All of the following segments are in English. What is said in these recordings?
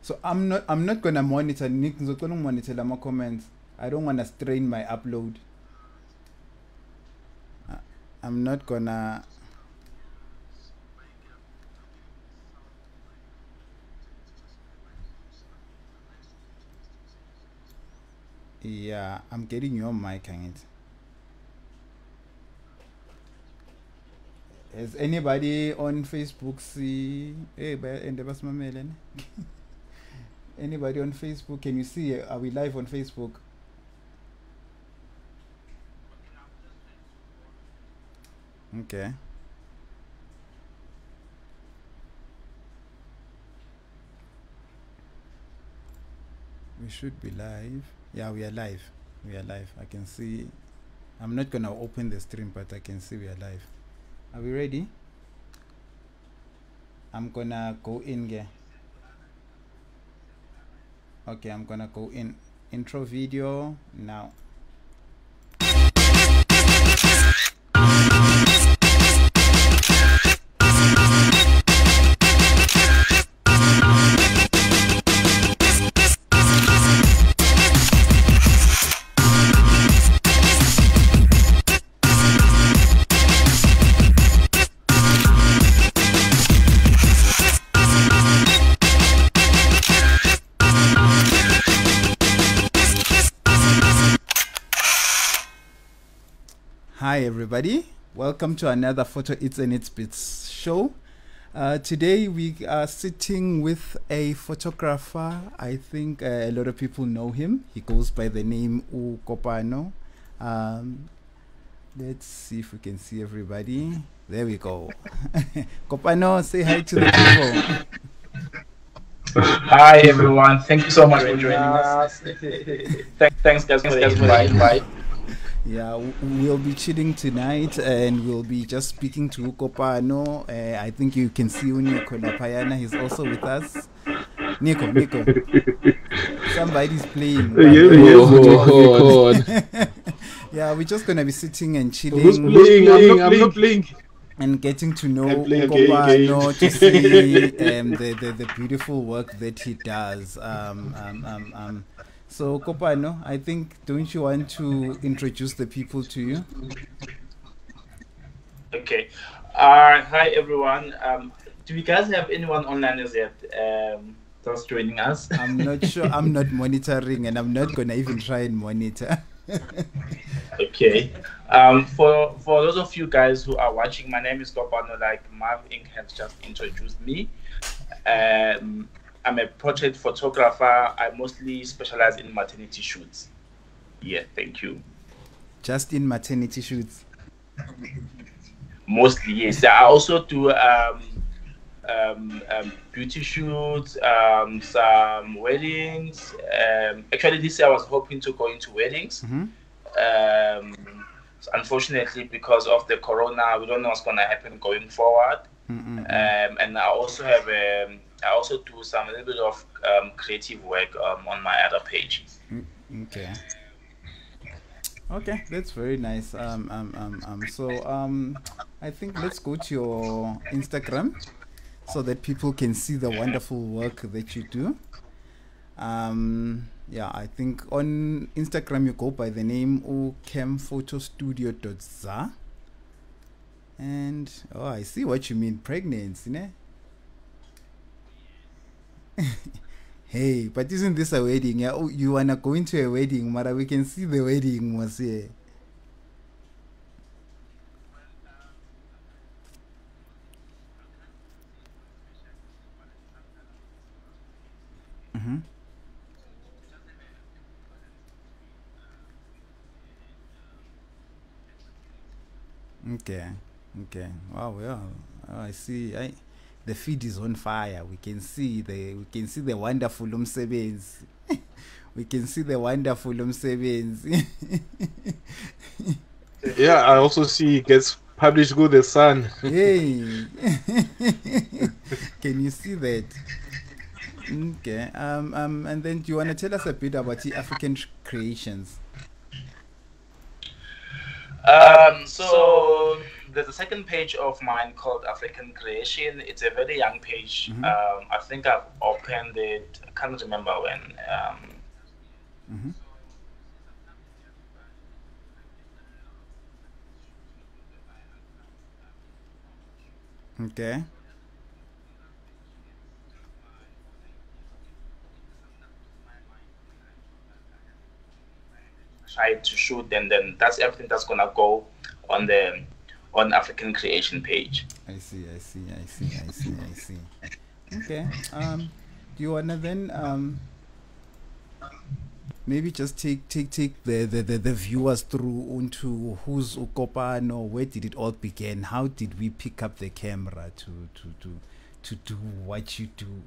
So I'm not gonna monitor. Nick ngizocela monitor my comments. I don't wanna strain my upload. Uh, I'm not gonna. Yeah, I'm getting your mic on it. Has anybody on Facebook see? Hey, anybody on Facebook? Can you see? Are we live on Facebook? Okay. We should be live. Yeah, we are live. We are live. I can see. I'm not gonna open the stream, but I can see we are live. Are we ready? I'm gonna go in here. Okay, I'm gonna go in. Intro video now. Hi everybody, welcome to another Photo It's and It's Bits show. Today we are sitting with a photographer. I think a lot of people know him. He goes by the name Kopano. Let's see if we can see everybody. There we go. Kopano, say hi to the people. Hi everyone, thank you so much for joining us. Thanks guys for the invite. Yeah, we'll be chilling tonight and we'll be just speaking to Kopano. I think you can see Nico Napayana. He's also with us. Nico. Somebody's playing. Yeah, we're just going to be sitting and chilling. Who's playing? I'm not playing. And getting to know Kopano, to see the beautiful work that he does. So Kopano, I think, don't you want to introduce the people to you? Okay. Hi everyone. Do you guys have anyone online as yet just joining us? I'm not sure. I'm not monitoring, and I'm not gonna even try and monitor. Okay. For those of you guys who are watching, my name is Kopano. Like Marv Inc. has just introduced me. I'm a portrait photographer. I mostly specialize in maternity shoots. Yeah, thank you. Just in maternity shoots? Mostly, yes. I also do beauty shoots, some weddings. Actually, this year I was hoping to go into weddings. So unfortunately, because of the corona, we don't know what's going to happen going forward. And I also have I also do a little bit of creative work on my other page. Okay, that's very nice. So I think let's go to your Instagram so that people can see the wonderful work that you do. Yeah, I think on Instagram you go by the name ukemfotostudio.za. And oh, I see what you mean, pregnancy, ne? Hey, but isn't this a wedding? Yeah, oh, you wanna go into a wedding, Mara? We can see the wedding was here. Okay. Wow, yeah. I see. The feed is on fire. We can see the wonderful umsebenzi. We can see the wonderful umsebenzi. Yeah, I also see it gets published with the Sun. Hey. Can you see that? Okay. And then do you want to tell us a bit about the African creations? So there's a second page of mine called African Creation. It's a very young page. I think I've opened it. I can't remember when. Okay. Try to shoot, and then that's everything that's gonna go on the African Creation page. I see. Okay. Do you wanna then maybe just take the viewers through into who's Kopano, where did it all begin? How did we pick up the camera to do what you do?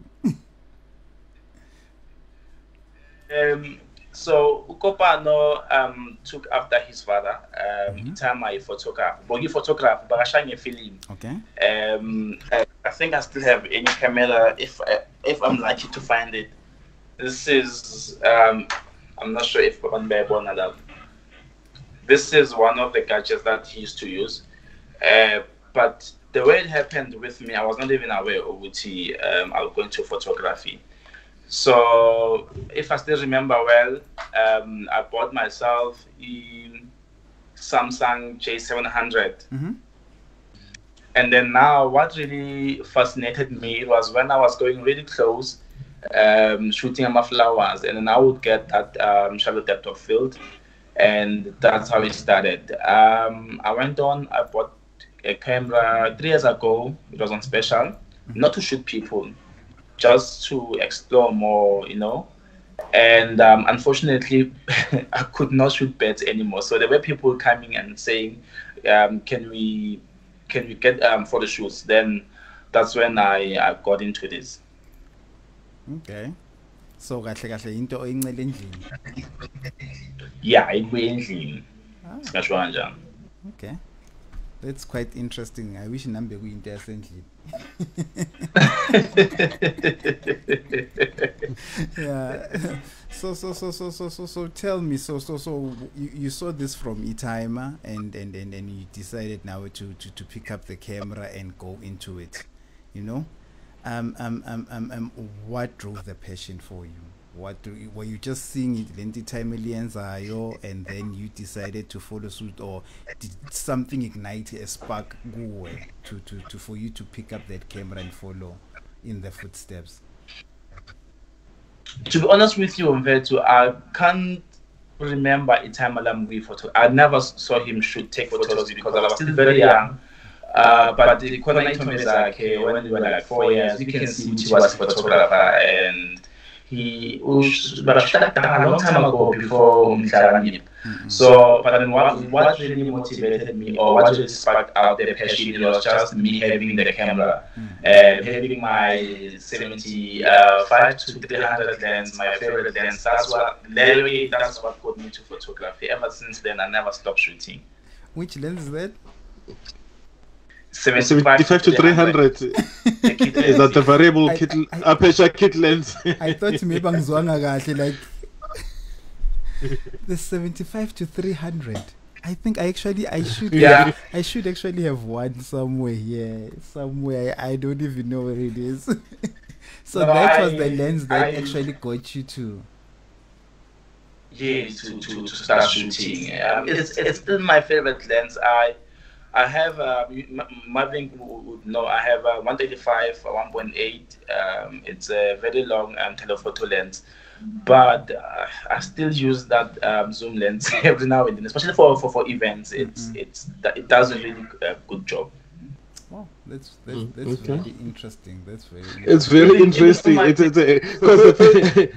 So Kopano took after his father. Time I photograph, bogi photograph, but I film. Okay. I think I still have any camera if I'm lucky to find it. This is I'm not sure if this is one of the gadgets that he used to use. But the way it happened with me, I was not even aware of what I was going to photography. So if I still remember well, I bought myself a Samsung J700. And then now what really fascinated me was when I was going really close, shooting my flowers, and then I would get that shallow depth of field, and that's how it started. I went on, I bought a camera 3 years ago. It was on special, not to shoot people, just to explore more, and unfortunately I could not shoot birds anymore. So there were people coming and saying, can we get photo shoots? Then that's when I got into this. Okay. So kahle into oyincela endlini. Yeah, endlini. Ngasho kanjani. Okay. That's quite interesting. I wish nambe kuyinto yasendlini. Yeah. So tell me, so you saw this from eTimer and you decided now to pick up the camera and go into it, what drove the passion for you? Were you just seeing it and then you decided to follow suit, or did something ignite a spark for you to pick up that camera and follow in the footsteps? To be honest with you, Mvetu, I can't remember a time photo. I never saw him take photos because I was still very young. But the Kopano is like when we were like 4 years, you can see he was a photographer, and he was a long time ago before Mhlabane. So, but then what really motivated me, or what really sparked out the passion, it was just me having the camera and having my 75 to 300 lens, my favorite lens. That's what got me to photography. Ever since then, I never stopped shooting. Which lens is that? 75 to 300. Is that the variable aperture kit lens? I thought maybe like the 75 to 300. I think I should actually have one somewhere here. Somewhere I don't even know where it is. So no, that was the lens that actually got you to. Yeah, to start shooting. It's still my favorite lens. I have Marvin would know. I have a 135, 1.8. It's a very long telephoto lens, but I still use that zoom lens every now and then, especially for events. It does a really good job. Wow, that's okay. Very interesting. That's very. It's very interesting.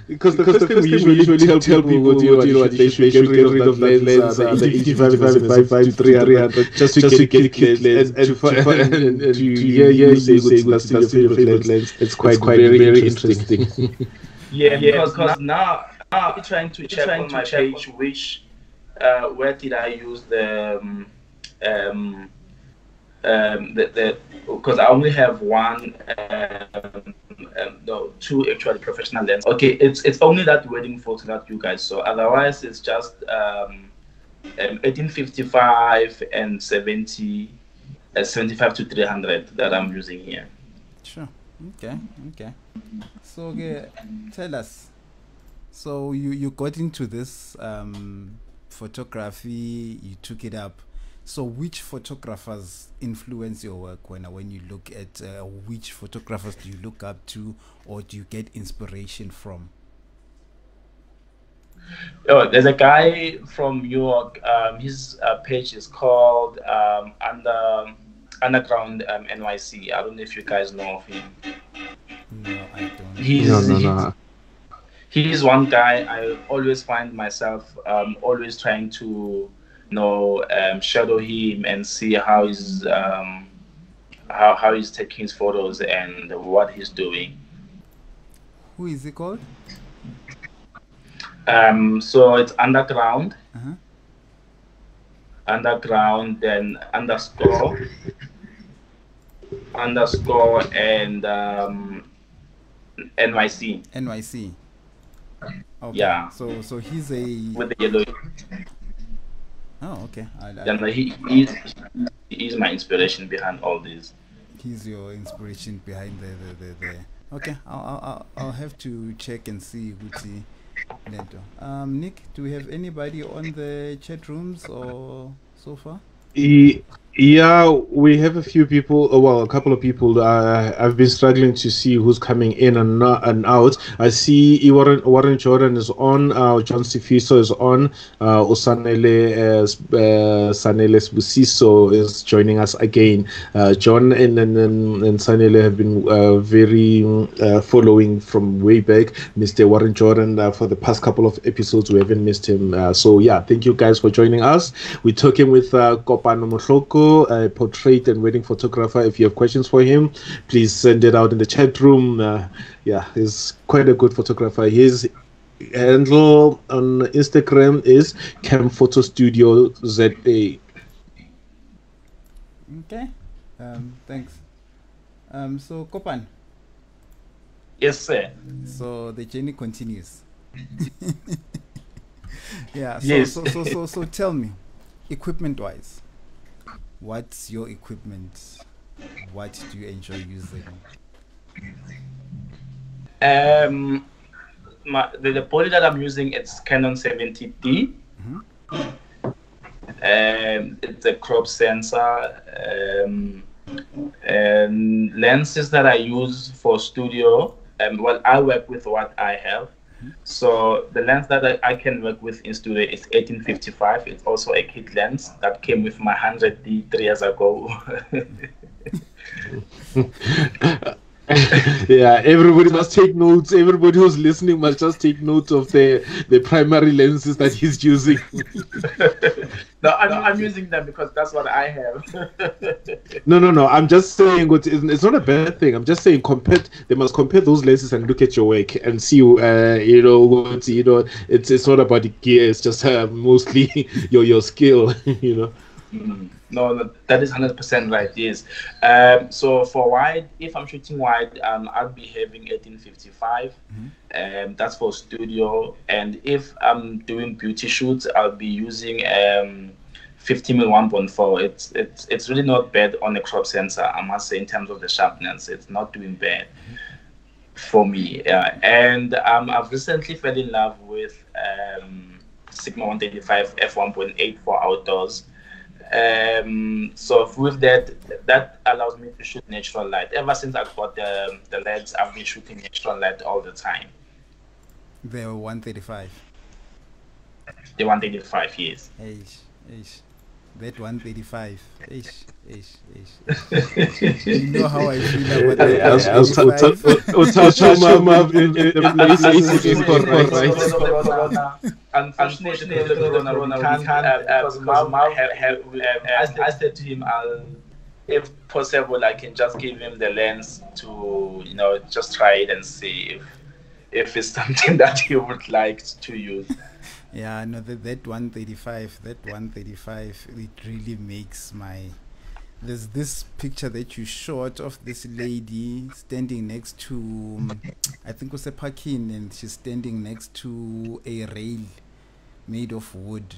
Because the first thing we usually tell people they should get rid of that lens, the 85 to 300, just to get kit lens and to hear you say that's your favorite lens. It's quite very interesting. Yeah, because now I'm trying to check on my page where did I use the because I only have one, two actually professional lenses. Okay, it's only that wedding photo that you guys saw. Otherwise, it's just 1855 and 75 to 300 that I'm using here. Sure. Okay. So tell us. So you got into this photography. You took it up. So which photographers influence your work when you look at which photographers do you look up to, or do you get inspiration from? Oh, there's a guy from New York. His page is called Underground NYC. I don't know if you guys know of him. No, I don't. No. He's one guy I always find myself always trying to shadow him and see how he's taking his photos and what he's doing. Who is he called? So it's Underground. Uh-huh. Underground, then underscore and NYC. NYC. Okay. Yeah. So he's a with the yellow. Oh, okay. He's my inspiration behind all this. He's your inspiration behind the. Okay, I'll have to check and see Guti Lento. Nick, do we have anybody on the chat rooms or so far? Yeah, we have a few people. Well, a couple of people. I've been struggling to see who's coming in and out. I see Warren Jordan is on. John Sifiso is on. Sanele Busiso is joining us again. John and Sanele have been very following from way back. Mr. Warren Jordan for the past couple of episodes, we haven't missed him. So yeah, thank you guys for joining us. We're talking with Kopano Mahloko, a portrait and wedding photographer. If you have questions for him, please send it out in the chat room. Yeah, he's quite a good photographer. His handle on Instagram is Cam Photo Studio ZA. Okay, thanks. So Kopan. Yes, sir. So the journey continues. Yeah. Yes. So tell me, equipment-wise, what's your equipment? What do you enjoy using? The poly that I'm using, it's Canon 70D. It's a crop sensor. And lenses that I use for studio. Well, I work with what I have. So the lens that I can work with in studio is 1855. It's also a kit lens that came with my 100D 3 years ago. Yeah, everybody must take notes. Everybody who's listening must just take note of the primary lenses that he's using. No, I'm using them because that's what I have. No. I'm just saying it's not a bad thing. I'm just saying they must compare those lenses and look at your work and see. It's not about the gear. It's just mostly your skill. No, that is 100% right. Yes. So for wide, if I'm shooting wide, I'll be having 1855. That's for studio. And if I'm doing beauty shoots, I'll be using 50mm 1.4. It's really not bad on a crop sensor, I must say, in terms of the sharpness. It's not doing bad for me. And I've recently fell in love with Sigma 135 f1.8 for outdoors. So with that allows me to shoot natural light. Ever since I got the LEDs, I've been shooting natural light all the time. The 135. The 135, yes. That 135. You know how I feel about that. Unfortunately, the corona can't, because I said to him, if possible, I can just give him the lens to, just try it and see if it's something that he would like to use. Yeah, no, that 135, it really makes there's this picture that you shot of this lady standing next to, I think it was a parking, and she's standing next to a rail made of wood.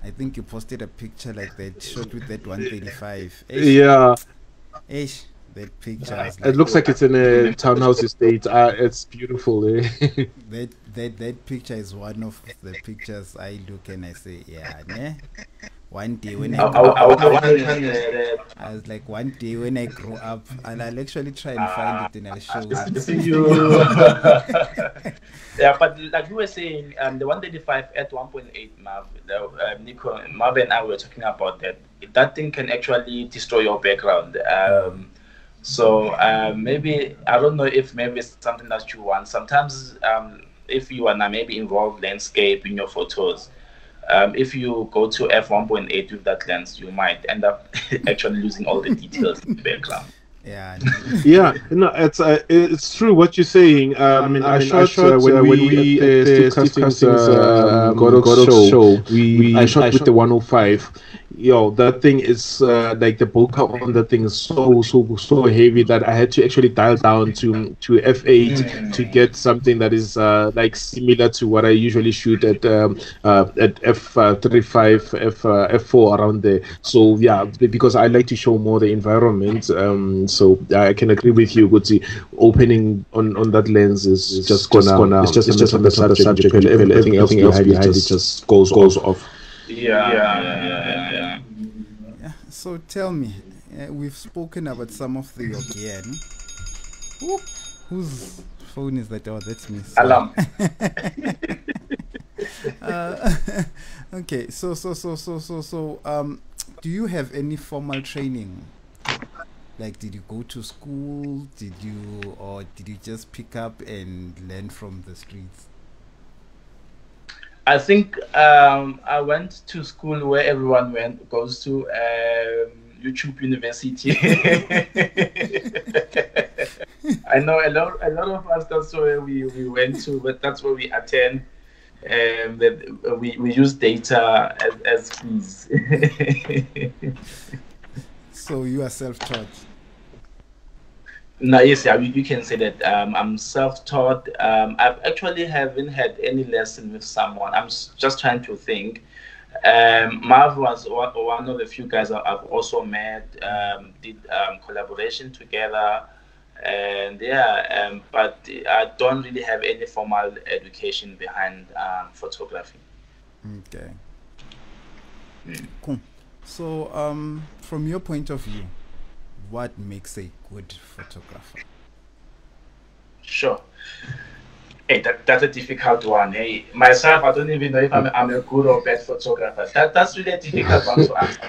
I think you posted a picture like that shot with that 135. Yeah. Ish, that picture was It looks like it's in a townhouse estate. It's beautiful. that picture is one of the pictures I look and I say, yeah, ne? One day when I grew up, I was like, one day when I grow up, and I'll actually try and find it and I'll show it. Yeah, but like you were saying, the 135 at 1.8 Marv, Nico, Marv and I were talking about that. That thing can actually destroy your background. So maybe, I don't know if maybe it's something that you want. Sometimes if you wanna maybe involve landscape in your photos, if you go to f1.8 with that lens, you might end up actually losing all the details in the background. Yeah, yeah, no, it's true what you're saying. I shot when we at the Castings Godok's show. I shot with the 105. Yo, that thing is like the bokeh on that thing is so heavy that I had to actually dial down to f8 to get something that is like similar to what I usually shoot at f35, f4 around there. So yeah, because I like to show more the environment. So I can agree with you, Guti. Opening on that lens is just gonna it's just on the subject. Everything else behind it just goes off. Yeah. So tell me, we've spoken about some of the gear. Whose phone is that? Oh, that's me. Alarm. Okay, so do you have any formal training? Like, did you go to school? Did you just pick up and learn from the streets? I think I went to school where everyone goes to, YouTube University. I know a lot of us. That's where we went to, but that's where we attend. We use data as fees. So you are self-taught. No, yes, yeah, you can say that. I'm self-taught. I've actually haven't had any lesson with someone. I'm just trying to think. Marv was one of the few guys I've also met. Did collaboration together, and yeah. But I don't really have any formal education behind photography. Okay. Cool. So, from your point of view, what makes a good photographer? Sure. Hey, that's a difficult one. Hey, myself, I don't even know if I'm a good or bad photographer. That's really a difficult one to answer.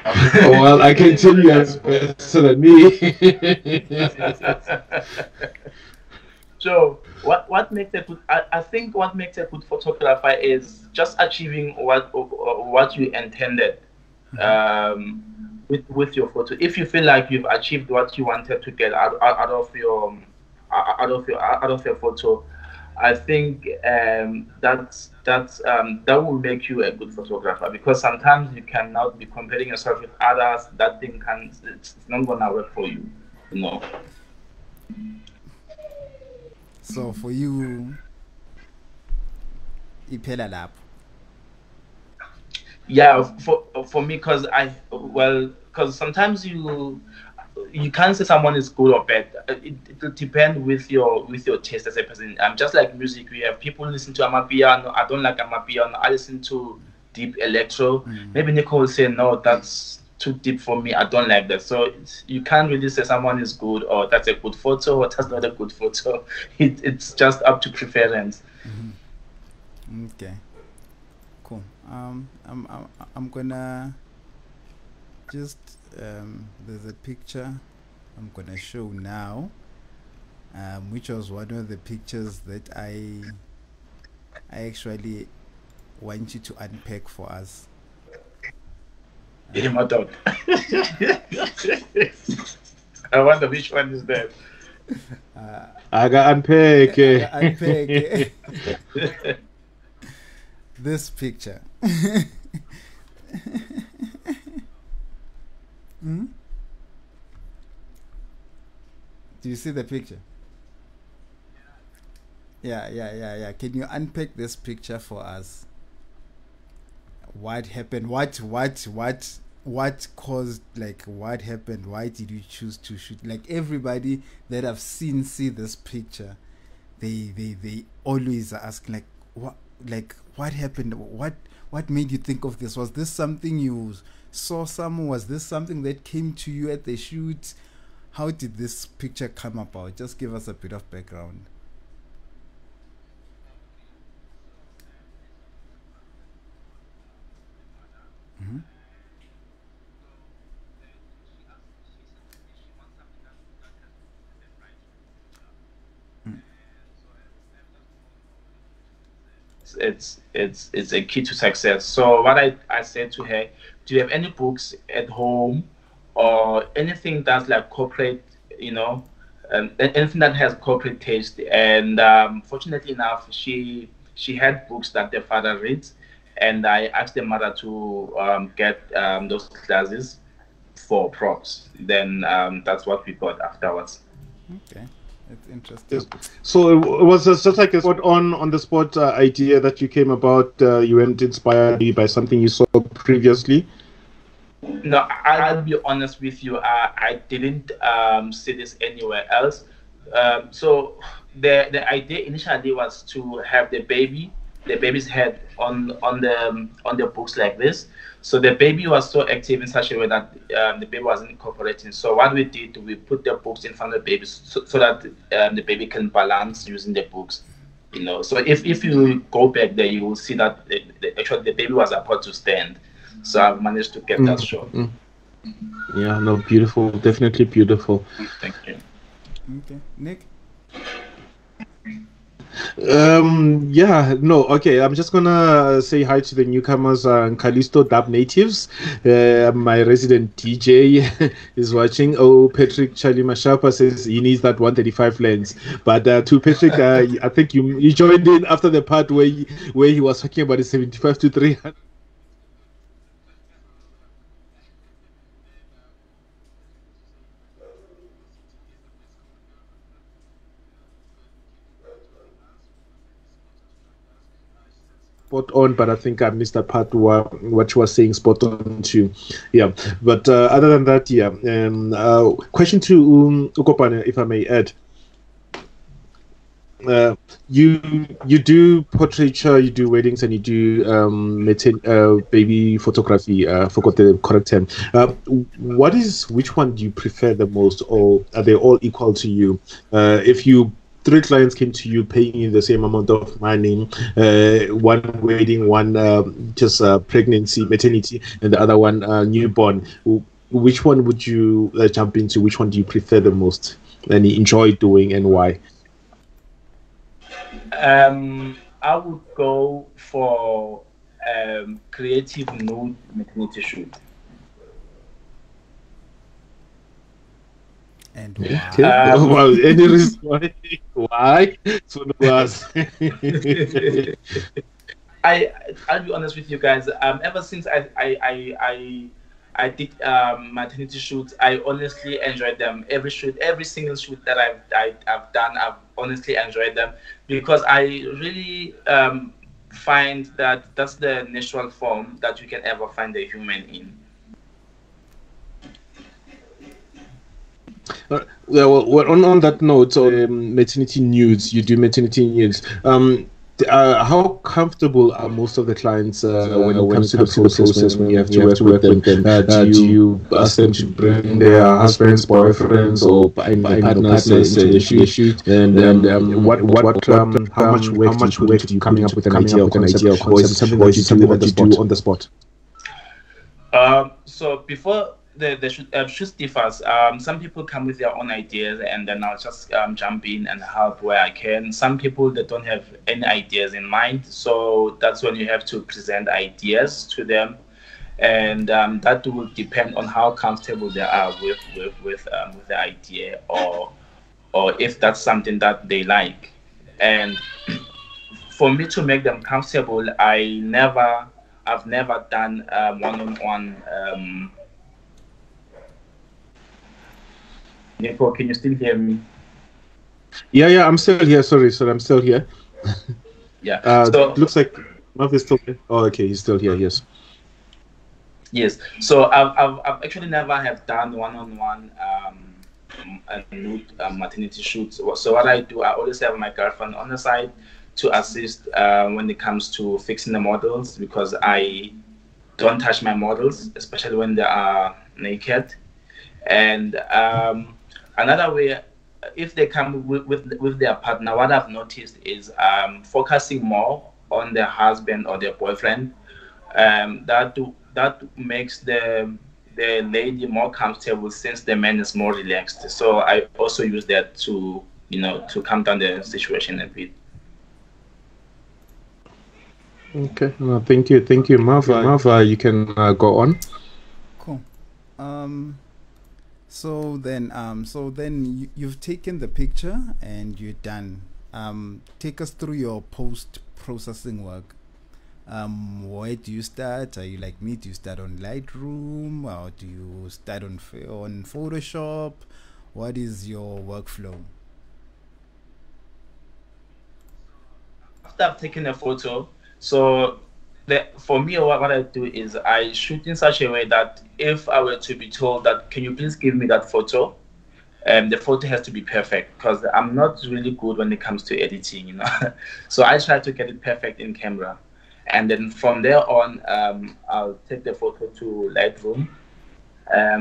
Well, I can tell you as better than me. So, what makes a good? I think what makes a good photographer is just achieving what you intended. With your photo, if you feel like you've achieved what you wanted to get out of your photo, I think that will make you a good photographer, because sometimes you cannot be comparing yourself with others. That thing it's not gonna work for you, you know. So for you, iphela lapho. Yeah, for me, because sometimes you can't say someone is good or bad. It will depend with your taste as a person. Just like music, we have people listen to amapiano. I don't like amapiano. I listen to deep electro. Maybe Nico will say, no, that's too deep for me. I don't like that. So you can't really say someone is good or that's a good photo or that's not a good photo. It's just up to preference. Okay. Cool. I'm gonna just there's a picture I'm gonna show now, which was one of the pictures that I actually want you to unpack for us. My dog. I wonder which one is that. I got unpack. This picture. Do you see the picture? Yeah. Can you unpack this picture for us? what happened, what caused, like, what happened, why did you choose to shoot? Like, everybody that I've seen see this picture, they always ask, like, what happened, what made you think of this? Was this something you saw somewhere? Was this something that came to you at the shoot? How did this picture come about? Just give us a bit of background. Mm-hmm. It's a key to success. So what I said to her, do you have any books at home or anything that's like corporate, anything that has corporate taste? And fortunately enough, she had books that the father reads, and I asked the mother to get those classes for props. Then that's what we got afterwards. Okay. It's interesting. Yes. So it was just like a spot on the spot idea that you came about. You weren't inspired by something you saw previously. No, I'll be honest with you. I didn't see this anywhere else. So the idea initially was to have the baby's head on the books like this. So the baby was so active in such a way that the baby wasn't incorporating. So what we did, we put the books in front of the baby so that the baby can balance using the books. So if you go back there, you will see that actually the baby was about to stand. So I've managed to get that shot. Yeah, no, beautiful, definitely beautiful. Thank you. Okay, Nick. Yeah, no, okay. I'm just gonna say hi to the newcomers, Callisto Dub Natives. My resident DJ is watching. Oh, Patrick Charlie Mashapa says he needs that 135 lens. But to Patrick, I think you joined in after the part where he was talking about the 75 to 300. Spot on, but I think I missed that part what you were saying spot on too. Yeah, but other than that, yeah. Question to Kopano, if I may add. You do portraiture, you do weddings, and you do baby photography. I forgot the correct term. Which one do you prefer the most, or are they all equal to you? If you three clients came to you paying you the same amount of money, one wedding, one just pregnancy, maternity, and the other one newborn, which one would you jump into? Which one do you prefer the most and enjoy doing, and why? I would go for creative nude maternity shoot. And why? Okay. Well, any reason why? Why? So I'll be honest with you guys. Ever since I did maternity shoots, I honestly enjoyed them. Every single shoot that I've done, I've honestly enjoyed them, because I really find that that's the natural form that you can ever find a human in. Well, on that note, maternity nudes, you do maternity nudes. How comfortable are most of the clients when it comes to the process when you have to work with them? Do you ask them to bring their husbands, boyfriends, or partners into the shoot? And how much work do you coming up with an idea or concept, or is it something that you do on the spot? So before the shoot differs. Some people come with their own ideas, and then I'll just jump in and help where I can. Some people, they don't have any ideas in mind, so that's when you have to present ideas to them, and that will depend on how comfortable they are with the idea, or if that's something that they like. And for me to make them comfortable, I've never done one-on-one. Nico, can you still hear me? Yeah, I'm still here. Sorry, I'm still here. Yeah. So looks like Marv is still here. Oh, okay, he's still here. Yes. Yes. So I've actually never have done one-on-one a nude maternity shoot. So what I do, I always have my girlfriend on the side to assist when it comes to fixing the models, because I don't touch my models, especially when they are naked. And another way, if they come with their partner, what I've noticed is focusing more on their husband or their boyfriend. That makes the lady more comfortable, since the man is more relaxed. So I also use that to, to calm down the situation a bit. Okay, no, thank you, Marva. You can go on. Cool. So then you've taken the picture and you're done. Take us through your post-processing work. Where do you start? Are you like me? Do you start on Lightroom, or do you start on Photoshop? What is your workflow? After I've taken a photo, so for me, what I do is I shoot in such a way that if I were to be told that, can you please give me that photo? The photo has to be perfect, because I'm not really good when it comes to editing. So I try to get it perfect in camera. And then from there on, I'll take the photo to Lightroom.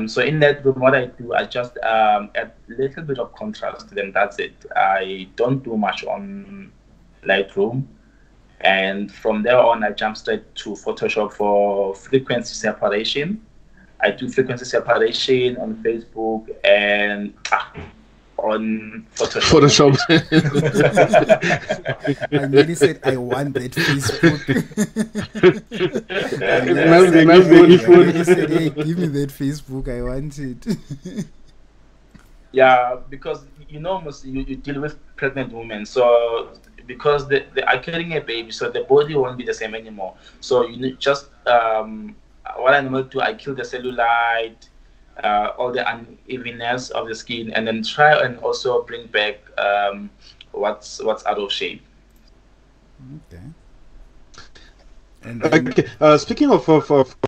So in Lightroom, what I do, I just add a little bit of contrast, then that's it. I don't do much on Lightroom. And from there on, I jump straight to Photoshop for frequency separation. I do frequency separation on Facebook and on Photoshop. I nearly said I want that Facebook. I said, hey, give me that Facebook. I want it. Yeah, because you deal with pregnant women, so because they are carrying a baby, so the body won't be the same anymore. So you need just what I normally do, I kill the cellulite, all the unevenness of the skin, and then try and also bring back what's out of shape. Okay. Okay. Speaking of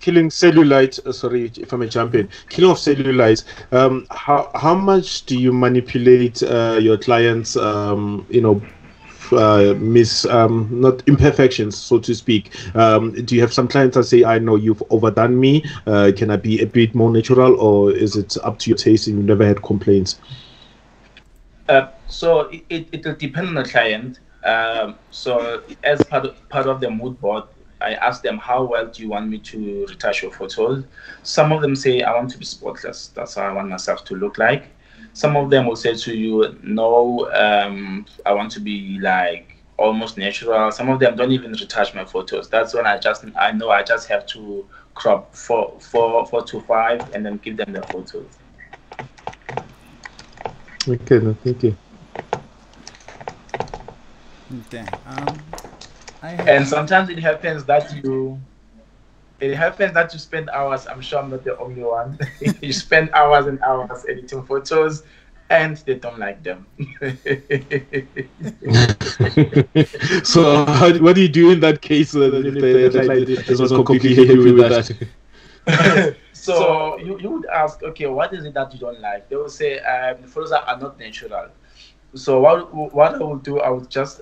killing cellulite, sorry if I may jump in. Killing of cellulite. How much do you manipulate your clients? Not imperfections, so to speak. Do you have some clients that say, I know you've overdone me, can I be a bit more natural, or is it up to your taste and you never had complaints? So it will depend on the client. So as part of the mood board, I ask them, how well do you want me to retouch your photos? Some of them say, I want to be spotless. That's how I want myself to look like. Some of them will say to you, no, I want to be like almost natural. Some of them don't even retouch my photos. That's when I know I just have to crop 4 to 5 and then give them the photos. Okay, no, thank you. Okay. And sometimes it happens that you spend hours. I'm sure I'm not the only one. You spend hours and hours editing photos, and they don't like them. So what do you do in that case? This was completely happy with that. So you would ask, okay, what is it that you don't like? They will say the photos are not natural. So what I will do, I will just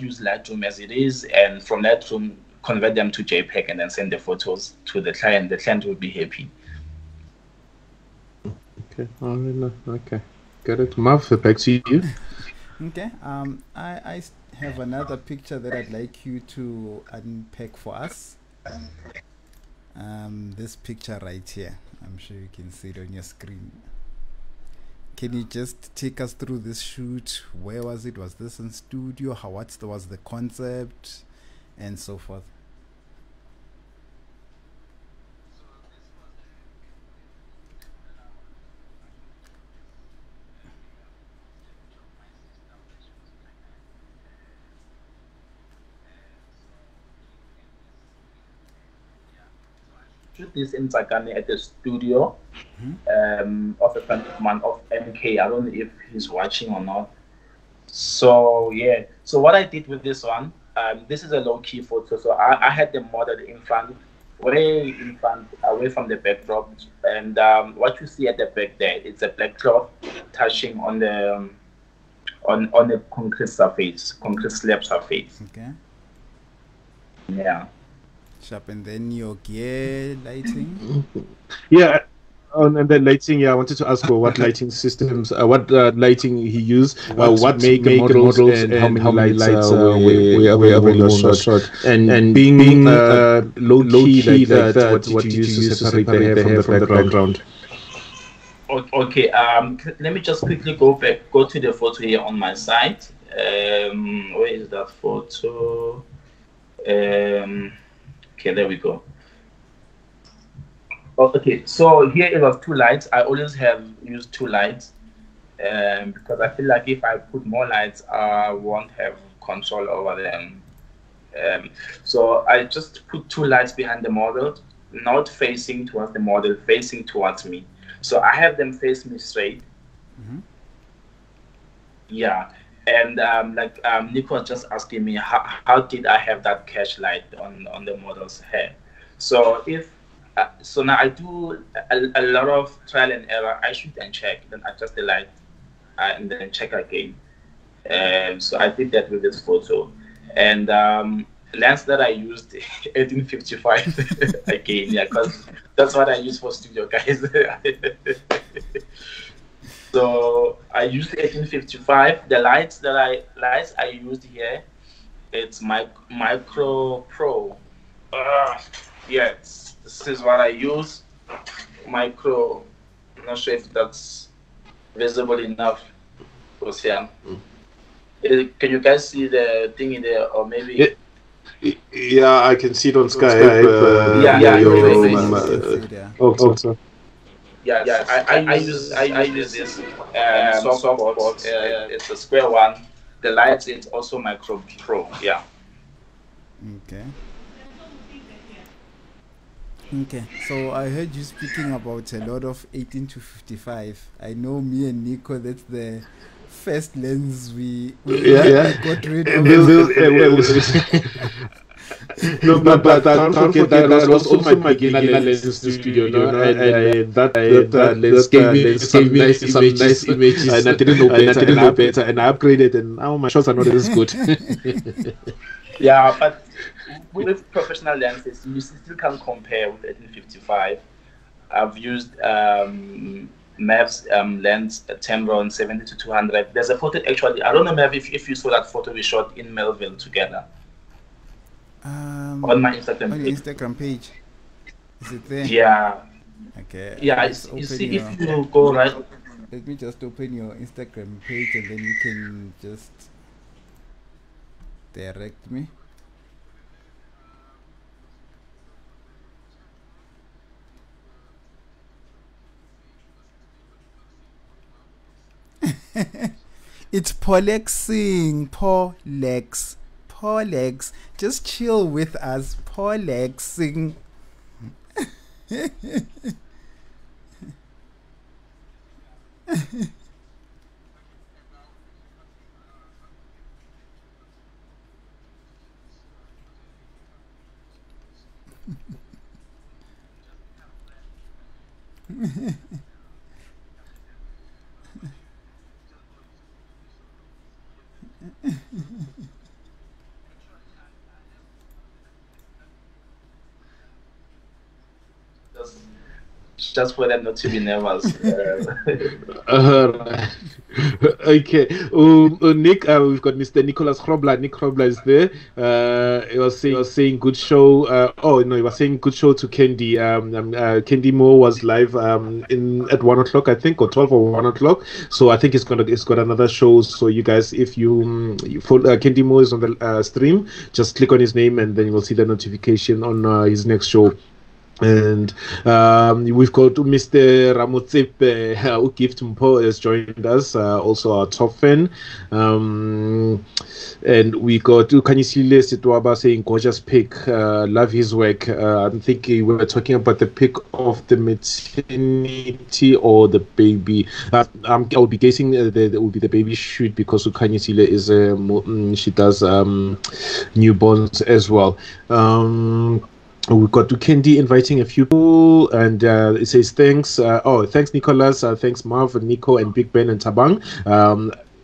use Lightroom as it is, and from Lightroom convert them to JPEG and then send the photos to the client. The client will be happy. Okay, okay, got it. Marv, back to you. Okay. I have another picture that I'd like you to unpack for us. This picture right here. I'm sure you can see it on your screen. Can you just take us through this shoot? Where was it? Was this in studio? What was the concept, and so forth? Shoot this in Tsakane at the studio of a friend of mine, of MK. I don't know if he's watching or not. So yeah, so what I did with this one, this is a low-key photo. So I had the model in front way in front, away from the backdrop, and what you see at the back there, it's a black cloth touching on the on the concrete surface, concrete slab surface. Okay. Yeah. Sharp, and then your gear lighting. Yeah. And then lighting, yeah, I wanted to ask for what lighting systems, what lighting he used, what make models, and how many lights were available on that shot. And being low key like that, what did you use to separate the hair from the background? Okay, let me just quickly go to the photo here on my site. Where is that photo? Okay, there we go. Okay, so here it was 2 lights. I always have used 2 lights because I feel like if I put more lights, I won't have control over them. So I just put 2 lights behind the model, not facing towards the model, facing towards me. So I have them face me straight. Mm-hmm. Yeah, and Nico was just asking me how did I have that catch light on the model's head. So so now I do a lot of trial and error. I shoot and check, then adjust the light, and then check again. So I did that with this photo. And lens that I used, 1855 again, yeah, because that's what I use for studio, guys. So I used 1855. The lights I used here, it's Micro Pro. Yes. This is what I use, Micro. I'm not sure if that's visible enough. Can you guys see the thing in there, or maybe? Yeah, I can see it on Skype. I use this softbox. It's a square one. The lights, it's also Micro Pro. Yeah. Okay. Okay, so I heard you speaking about a lot of 18 to 55. I know me and Nico, that's the first lens we got rid of. No, but don't forget that was also my beginner lens in the studio, and that lens gave me some nice images, and I didn't know better, and I upgraded, and now my shots are not as good. Yeah, but with professional lenses, you still can't compare with 1855. I've used Mav's lens, Tamron 70 to 200. There's a photo actually. I don't know, Mav, if you saw that photo we shot in Melville together. On my Instagram on your Instagram page. Is it there? Yeah. Okay. Yeah, you see, if you go right. Let me just open your Instagram page and then you can just direct me. It's Polexing, Polex. Just chill with us, Polexing. Just for them not to be nervous. Okay. Nick, we've got Mr. Nicholas Hrobla. Nick Hrobla is there. He was saying good show. He was saying good show to Candy. Candy Moore was live at 1 o'clock, I think, or 12 or 1 o'clock. So I think it's got another show. So you guys, if you follow Candy Moore is on the stream, just click on his name and then you will see the notification on his next show. And we've got Mr. Ramotsepe, who Gift Mpo has joined us, also our top fan. And we got Kanyisile Sitwaba saying gorgeous pic, love his work. I'm thinking we were talking about the pic of the maternity or the baby. I'll be guessing that will be the baby shoot because Kanyisile is she does newborns as well. We got to Kendi inviting a few people, and it says thanks. Thanks Nicholas, thanks Marv, Nico, and Big Ben and Tabang.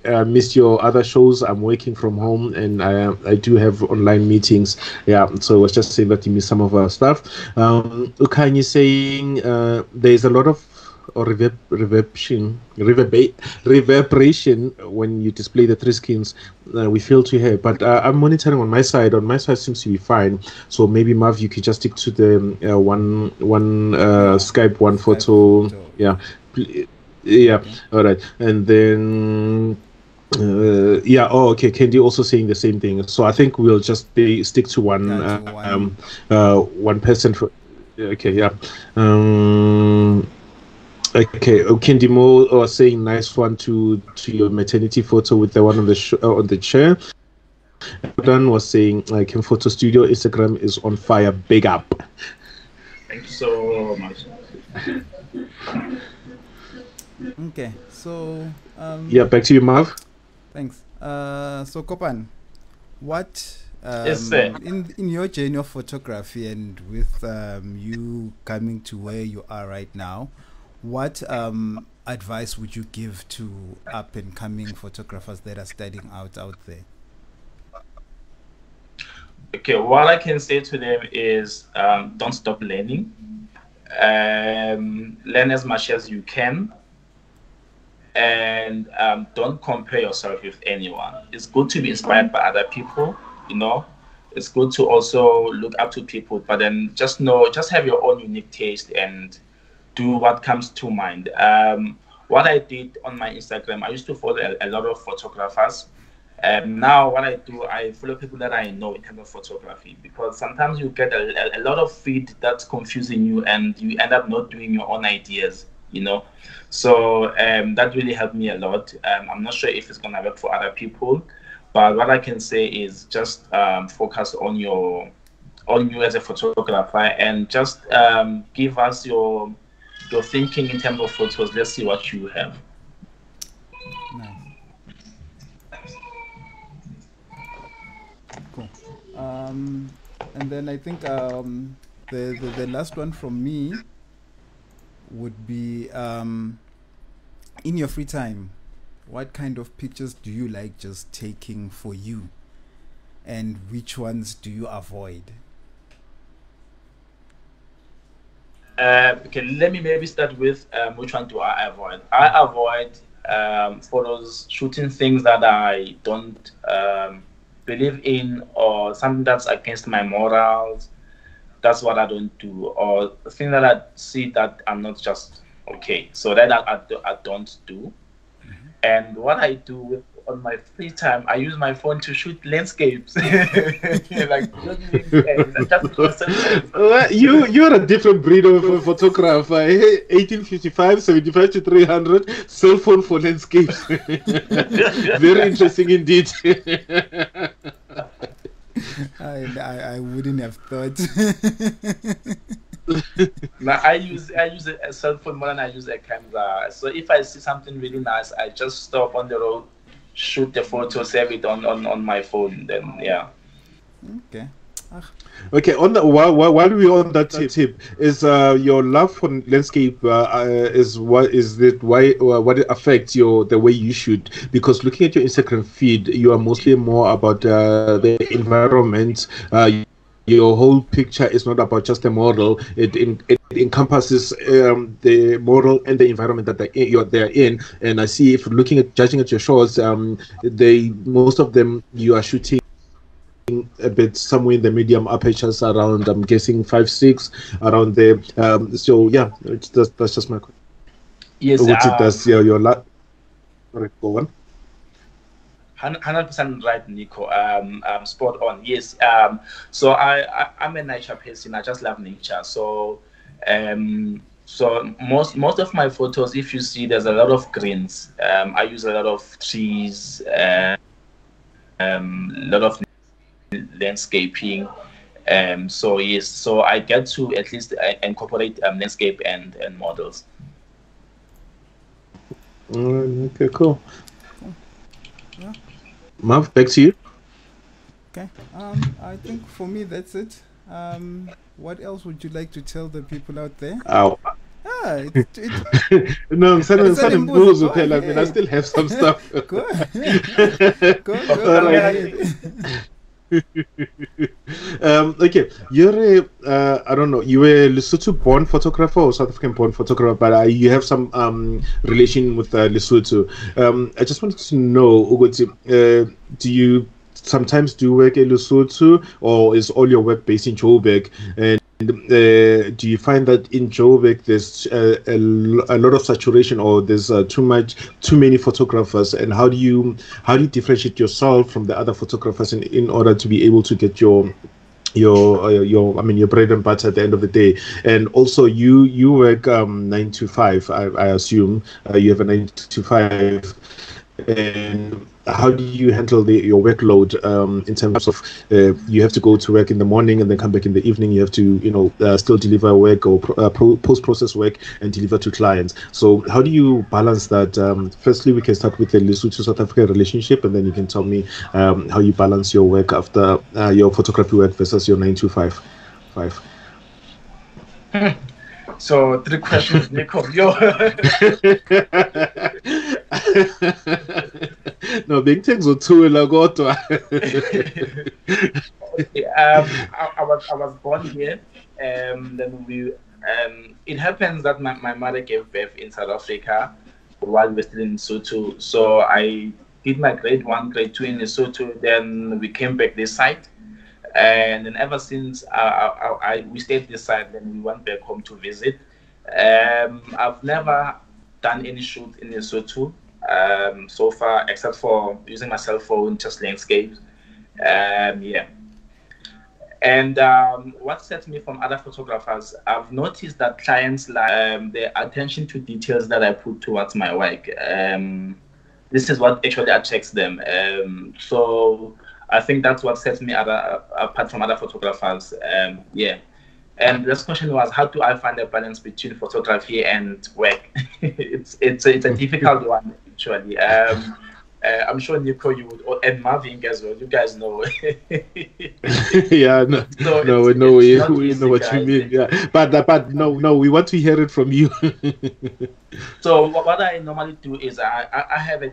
I missed your other shows. I'm working from home, and I do have online meetings. Yeah, so I was just saying that you missed some of our stuff. Ukanye saying there's a lot of reverberation when you display the three skins. We fail to hear, but I'm monitoring on my side. On my side seems to be fine. So maybe Marv, you could just stick to the one Skype, one photo. Yeah, yeah. Okay. All right, and then. Okay. Kendi also saying the same thing. So I think we'll just stick to one one person for. Okay, yeah. Okay, Kendimo saying nice one to your maternity photo with the one on the on the chair. Dan was saying Kim Photo Studio Instagram is on fire. Big up. Thank you so much. Okay, so yeah, back to you, Marv. Thanks. So Kopan, what yes, in your journey of photography and with you coming to where you are right now, what advice would you give to up and coming photographers that are starting out there? Okay, what I can say to them is don't stop learning. Learn as much as you can. And don't compare yourself with anyone. It's good to be inspired by other people, you know. It's good to also look up to people, but then just have your own unique taste and do what comes to mind. What I did on my Instagram, I used to follow a lot of photographers. Now what I do, I follow people that I know in terms of photography, because sometimes you get a lot of feed that's confusing you and you end up not doing your own ideas, you know. So that really helped me a lot. I'm not sure if it's gonna work for other people, but what I can say is just focus on you as a photographer, and just give us your thinking in terms of photos. Let's see what you have. Nice. Cool. And then I think the last one from me would be in your free time, what kind of pictures do you like just taking for you, and which ones do you avoid? Okay, let me maybe start with which one do I avoid. I avoid photos shooting things that I don't believe in, or something that's against my morals. That's what I don't do, or things that I see that I'm not just okay. So that I don't do. Mm-hmm. And what I do on my free time, I use my phone to shoot landscapes. Like you're a different breed of photographer. 1855, 75 to 300, cell phone for landscapes. Very interesting indeed. I wouldn't have thought. Now I use a cell phone more than I use a camera. So if I see something really nice, I just stop on the road, shoot the photo, save it on my phone. Then yeah. Okay. Okay. On the while we're on that tip, is your love for landscape is what it affects the way you shoot? Because looking at your Instagram feed, you are mostly more about the environment. Your whole picture is not about just the model. It encompasses the model and the environment that they're in. And I see, if judging at your shots, most of them you are shooting a bit somewhere in the medium apertures, around, I'm guessing 5.6, around there. So yeah, that's just my question. Yes. Does your sorry, go on. 100% right, Nico. Spot on. Yes. So I'm a nature person. I just love nature. So so most of my photos, if you see, there's a lot of greens. I use a lot of trees, a lot of landscaping. So yes. So I get to at least incorporate landscape and models. Okay. Cool. Yeah. Marv, back to you. Okay. I think for me that's it. What else would you like to tell the people out there? Oh. No, I'm sending booze. I mean, I still have some stuff. Go ahead. Okay, you're a, I don't know, you were a Lesotho born photographer or South African born photographer, but you have some relation with Lesotho. I just wanted to know, Ugozi, do you sometimes do work in Lesotho, or is all your work based in Joburg? And do you find that in Joburg there's a lot of saturation, or there's too many photographers? And how do you differentiate yourself from the other photographers in order to be able to get your bread and butter at the end of the day? And also you work 9 to 5, I assume. You have a 9 to 5. And how do you handle your workload in terms of you have to go to work in the morning and then come back in the evening? You have to still deliver work or post-process work and deliver to clients. So how do you balance that? Firstly, we can start with the Lesotho South Africa relationship, and then you can tell me how you balance your work after your photography work versus your 9 to 5. So 3 questions, Nico. No, big things are too lagoto. I was born here. Then it happens that my mother gave birth in South Africa while we were still in Lesotho. So I did my grade 1, grade 2 in Lesotho. Then we came back this side. And then ever since we stayed this side, then we went back home to visit. I've never done any shoot in Lesotho so far, except for using my cell phone, just landscapes. Yeah. And what sets me from other photographers, I've noticed that clients like the attention to details that I put towards my work. This is what actually attracts them. So I think that's what sets me apart from other photographers. Yeah. And this question was, how do I find a balance between photography and work? it's a difficult one, actually. I'm sure Nico, you would, and Marvin as well. You guys know. Yeah, no, so no, we know what you mean. Yeah, but no, we want to hear it from you. So what I normally do is I have a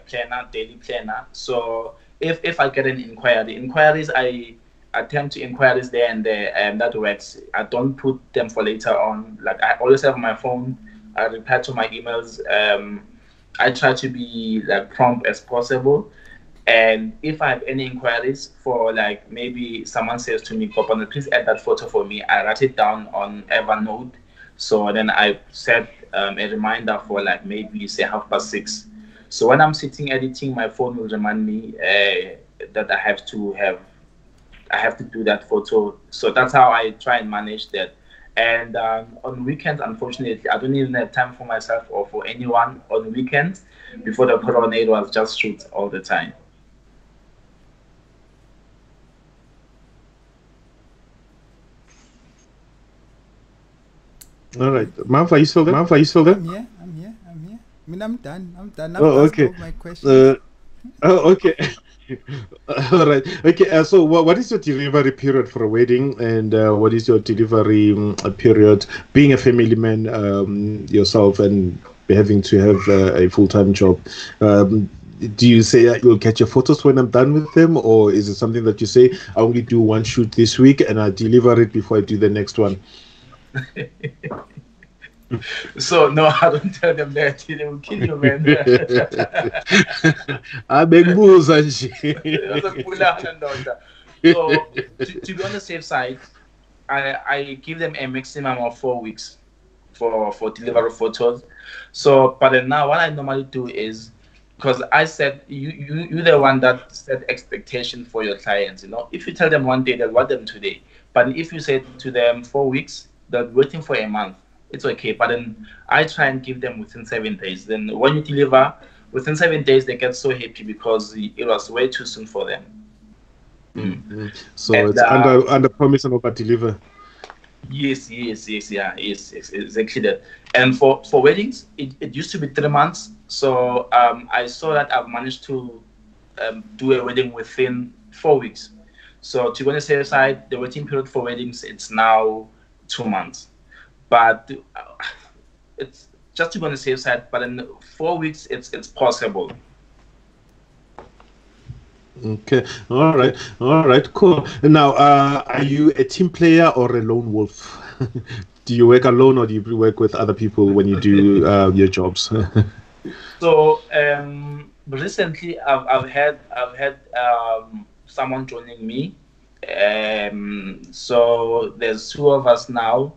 planner, daily planner. So if I get an inquiries, I attempt to inquiries there and there, and that works. I don't put them for later on. Like I always have my phone. I reply to my emails. I try to be like prompt as possible. And if I have any inquiries for, like, maybe someone says to me, Kopano, please add that photo for me, I write it down on Evernote. So then I set a reminder for, like, maybe say 6:30. So when I'm sitting editing, my phone will remind me that I have to do that photo. So that's how I try and manage that. And on weekends, unfortunately, I don't even have time for myself or for anyone on weekends. Before the corona, it was just shoot all the time. All right, Mav, are you still there? I'm here. I mean, I'm done. I've asked all my questions. Okay. All right. Okay. So, what is your delivery period for a wedding, and what is your delivery period being a family man yourself and having to have a full-time job? Do you say you'll get your photos when I'm done with them, or is it something that you say I only do one shoot this week and I deliver it before I do the next one? So no, I don't tell them that. They will kill you, man. I beg moves and So to be on the safe side, I give them a maximum of 4 weeks for delivery photos. So, but then now what I normally do is, because I said you're the one that set expectation for your clients. You know, if you tell them one day, they'll want them today. But if you say to them 4 weeks, they're waiting for a month. It's okay, but then I try and give them within 7 days. Then when you deliver within 7 days, they get so happy because it was way too soon for them. Mm-hmm. So and, it's under promise and over deliver. Yes, exactly that. And for weddings, it used to be 3 months. So I saw that I've managed to do a wedding within 4 weeks. So to go on the safe side, the waiting period for weddings, it's now 2 months. But it's just to go on the safe side, but in 4 weeks, it's possible. Okay, all right, cool. Now, are you a team player or a lone wolf? Do you work alone or do you work with other people when you do your jobs? So recently, I've had someone joining me. So there's 2 of us now,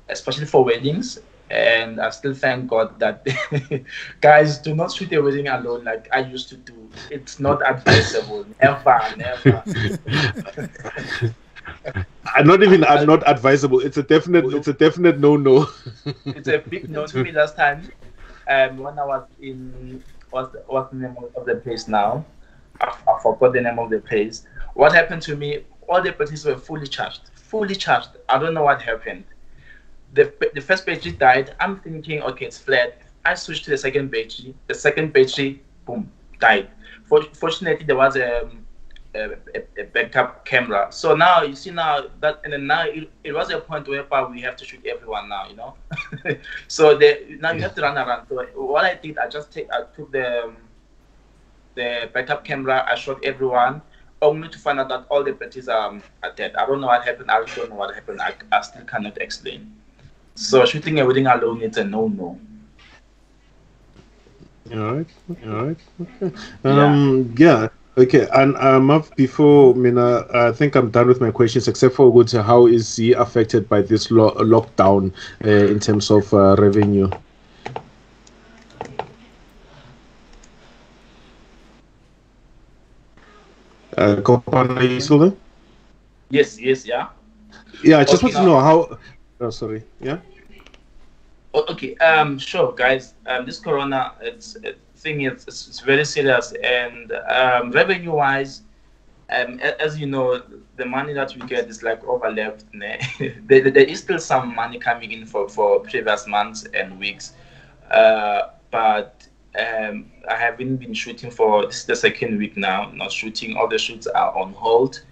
especially for weddings. And I still thank God that guys, do not shoot a wedding alone like I used to do. It's not advisable. Never. I'm not advisable. It's a definite no. It's a big no to me last time. When I was in what's the name of the place now? I forgot the name of the place. What happened to me? All the batteries were fully charged. I don't know what happened. The first battery died. I'm thinking, okay, it's flat. I switched to the second battery. The second battery, boom, died. Fortunately, there was a backup camera. So now you see now it was a point where we have to shoot everyone now, you know. So now you have to run around. So what I did, I took the backup camera. I shot everyone, only to find out that all the batteries are dead. I don't know what happened. I don't know what happened. I still cannot explain. So shooting a wedding alone, it's a no. All right. Okay. Yeah. Okay. And before Mina, I think I'm done with my questions, except for go to how is he affected by this lockdown in terms of revenue? Kopano, are you still there? Yes, yeah. Yeah, I just want to know how. Oh, sorry. Yeah. Okay. Sure, guys. This corona, it's very serious, and revenue-wise, as you know, the money that we get is like overlapped. There is still some money coming in for previous months and weeks, but I haven't been shooting for this is the second week now. Not shooting. All the shoots are on hold.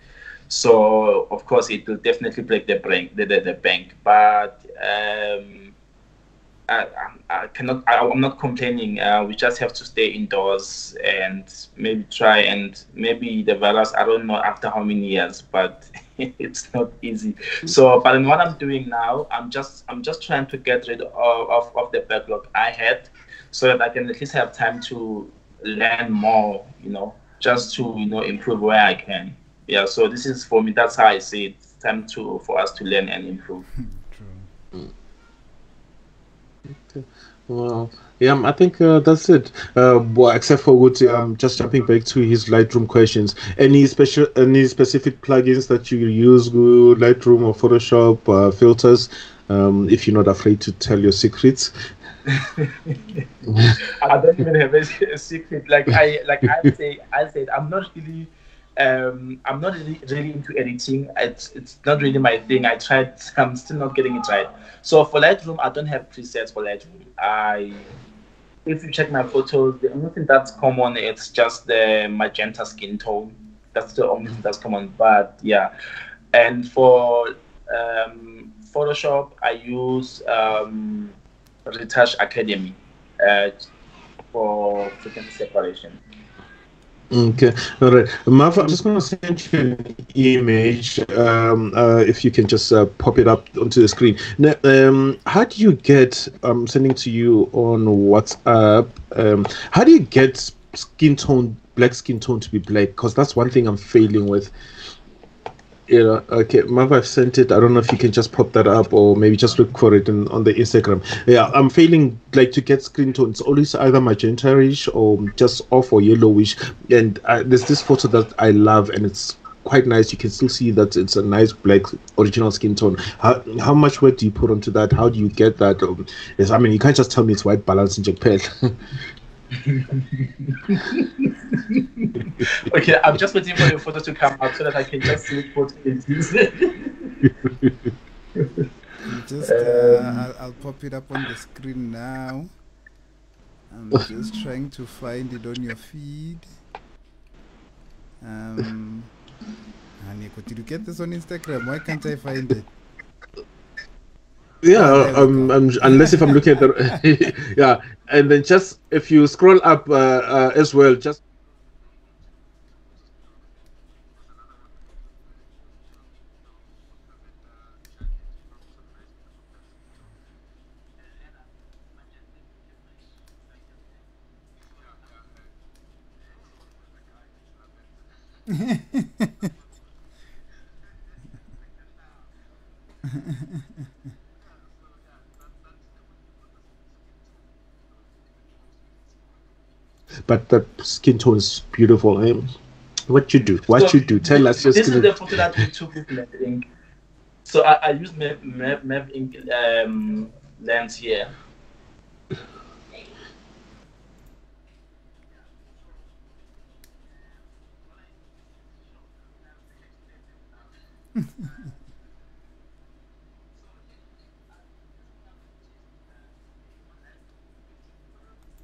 So of course it will definitely break the bank. But I'm not complaining. We just have to stay indoors and maybe try and maybe the virus. I don't know after how many years, but it's not easy. So, but what I'm doing now, I'm just trying to get rid of the backlog I had, so that I can at least have time to learn more. You know, just to improve where I can. Yeah, so this is for me. That's how I see it. It's time for us to learn and improve. True. Okay. Well, yeah, I think that's it. Well, except for what just jumping back to his Lightroom questions. Any specific plugins that you use, Lightroom or Photoshop filters? If you're not afraid to tell your secrets. I don't even have a secret. I said, I'm not really into editing. It's not really my thing. I tried. I'm still not getting it right. So for Lightroom, I don't have presets for Lightroom. If you check my photos, the only thing that's common it's just the magenta skin tone. That's the only thing that's common. But yeah, and for Photoshop, I use Retouch Academy for frequency separation. Okay, all right. Marv, I'm just going to send you an image. If you can just pop it up onto the screen. Now, how do you get? I'm sending to you on WhatsApp. How do you get black skin tone to be black? Because that's one thing I'm failing with. Yeah, okay. Marv, I've sent it. I don't know if you can just pop that up or maybe just look for it on the Instagram. Yeah, I'm failing like to get skin tone. It's always either magenta-ish or just off or yellowish. And there's this photo that I love and it's quite nice. You can still see that it's a nice black original skin tone. How much work do you put onto that? How do you get that? Yes, I mean, you can't just tell me it's white balance in Japan. Okay, I'm just waiting for your photo to come out so that I can just see what it is. I'll pop it up on the screen now. I'm just trying to find it on your feed. Did you get this on Instagram? Why can't I find it? Yeah, unless if I'm looking at the yeah, and then just if you scroll up as well, just but the skin tone is beautiful. Eh? What you do? What you do? Tell us. This is the photo that we took with Map Ink. So I used Map Ink lens here.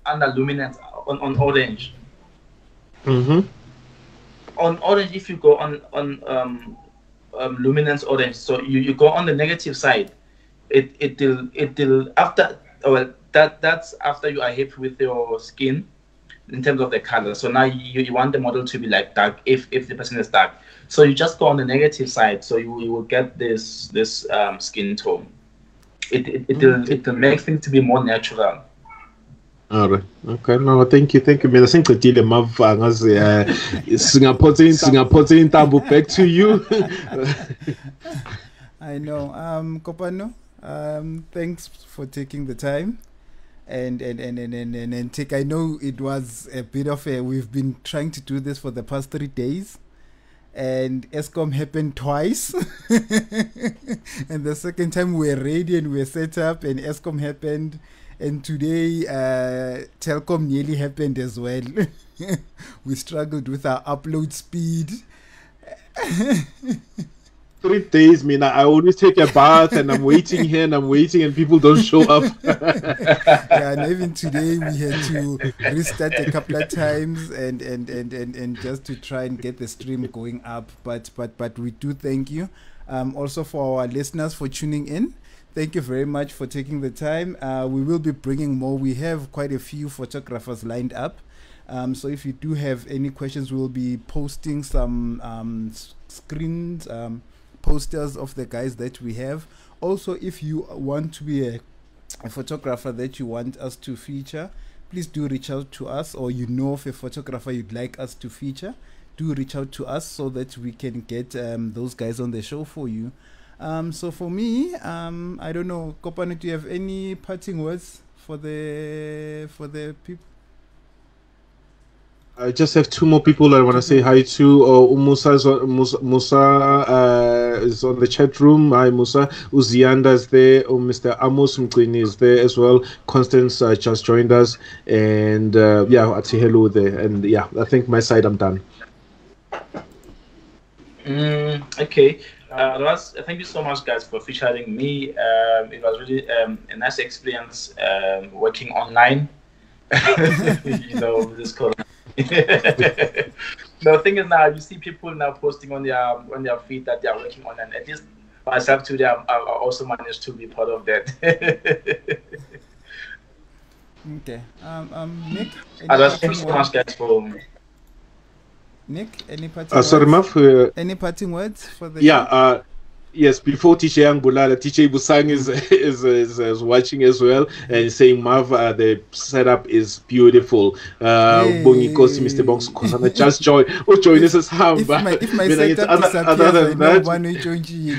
Under luminance on orange. Mm-hmm. On orange, if you go on luminance orange, so you go on the negative side, it'll after, well, that's after you are happy with your skin in terms of the color. So now you want the model to be like dark if the person is dark. So you just go on the negative side, so you will get this skin tone. It'll make things to be more natural. All right. Okay. No, thank you. Mina sengicedile mava ngaze Singapore intambo back to you. I know. Kopano, thanks for taking the time. And take, I know it was a bit of a, we've been trying to do this for the past 3 days, and ESCOM happened twice. And the second time we were ready and we were set up, and ESCOM happened, and today Telkom nearly happened as well. We struggled with our upload speed. 3 days, Mina. I always take a bath and I'm waiting here and people don't show up. Yeah, and even today we had to restart a couple of times and just to try and get the stream going up. But we do thank you. Also for our listeners for tuning in. Thank you very much for taking the time. We will be bringing more. We have quite a few photographers lined up. So if you do have any questions, we'll be posting some screens, posters of the guys that we have. Also, if you want to be a photographer that you want us to feature, please do reach out to us, or you know of a photographer you'd like us to feature, do reach out to us so that we can get those guys on the show for you. So for me, I don't know, Kopano, do you have any parting words for the people? I just have 2 more people I want to say hi to. Musa is on the chat room. Hi, Musa. Uzianda is there. Mr. Amos Mkwini is there as well. Constance just joined us. And yeah, I'll say hello there. And yeah, I think my side, I'm done. Okay. Thank you so much, guys, for featuring me. It was really a nice experience working online. You know, this corona. The thing is, now you see people now posting on their feed that they are working on, and at least myself today, I also managed to be part of that. Okay. Nick. Thanks so much, guys, for. Nick, any parting words? Sorry, Maf. Any parting words for the? Yeah. Yes, before Teacher Yangbulala, Teacher Ibusang is watching as well and saying, Mav, the setup is beautiful. Bongi Kosi, Mr. Bongs, Kosana, just join. Oh, join us as ham. If my setup disappears, I know one will join you.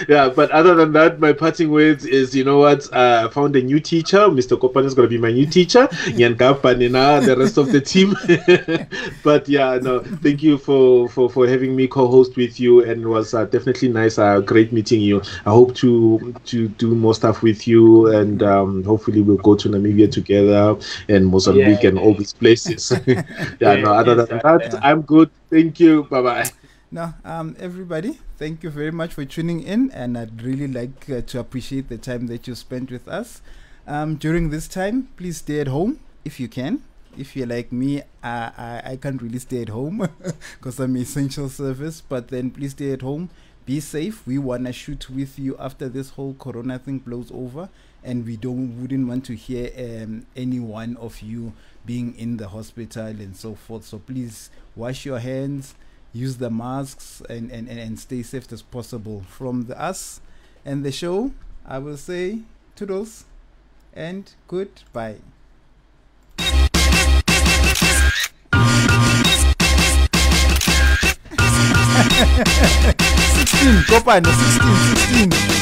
Yeah, but other than that, my parting words is, you know what, I found a new teacher. Mr. Kopano is going to be my new teacher. Yanka Panina, the rest of the team. But yeah, no, thank you for having me co-host with you, and it was definitely nice. Great meeting you. I hope to do more stuff with you, and hopefully we'll go to Namibia together and Mozambique and all these places. Other than that, I'm good. Thank you. Bye bye. Now, everybody, thank you very much for tuning in, and I'd really like to appreciate the time that you spent with us. During this time, please stay at home if you can. If you're like me, I can't really stay at home because I'm essential service. But then please stay at home. Be safe. We wanna shoot with you after this whole corona thing blows over, and wouldn't want to hear any one of you being in the hospital and so forth. So please wash your hands, use the masks, and stay safe as possible. From us and the show, I will say toodles and goodbye. 16, Kopano, 16.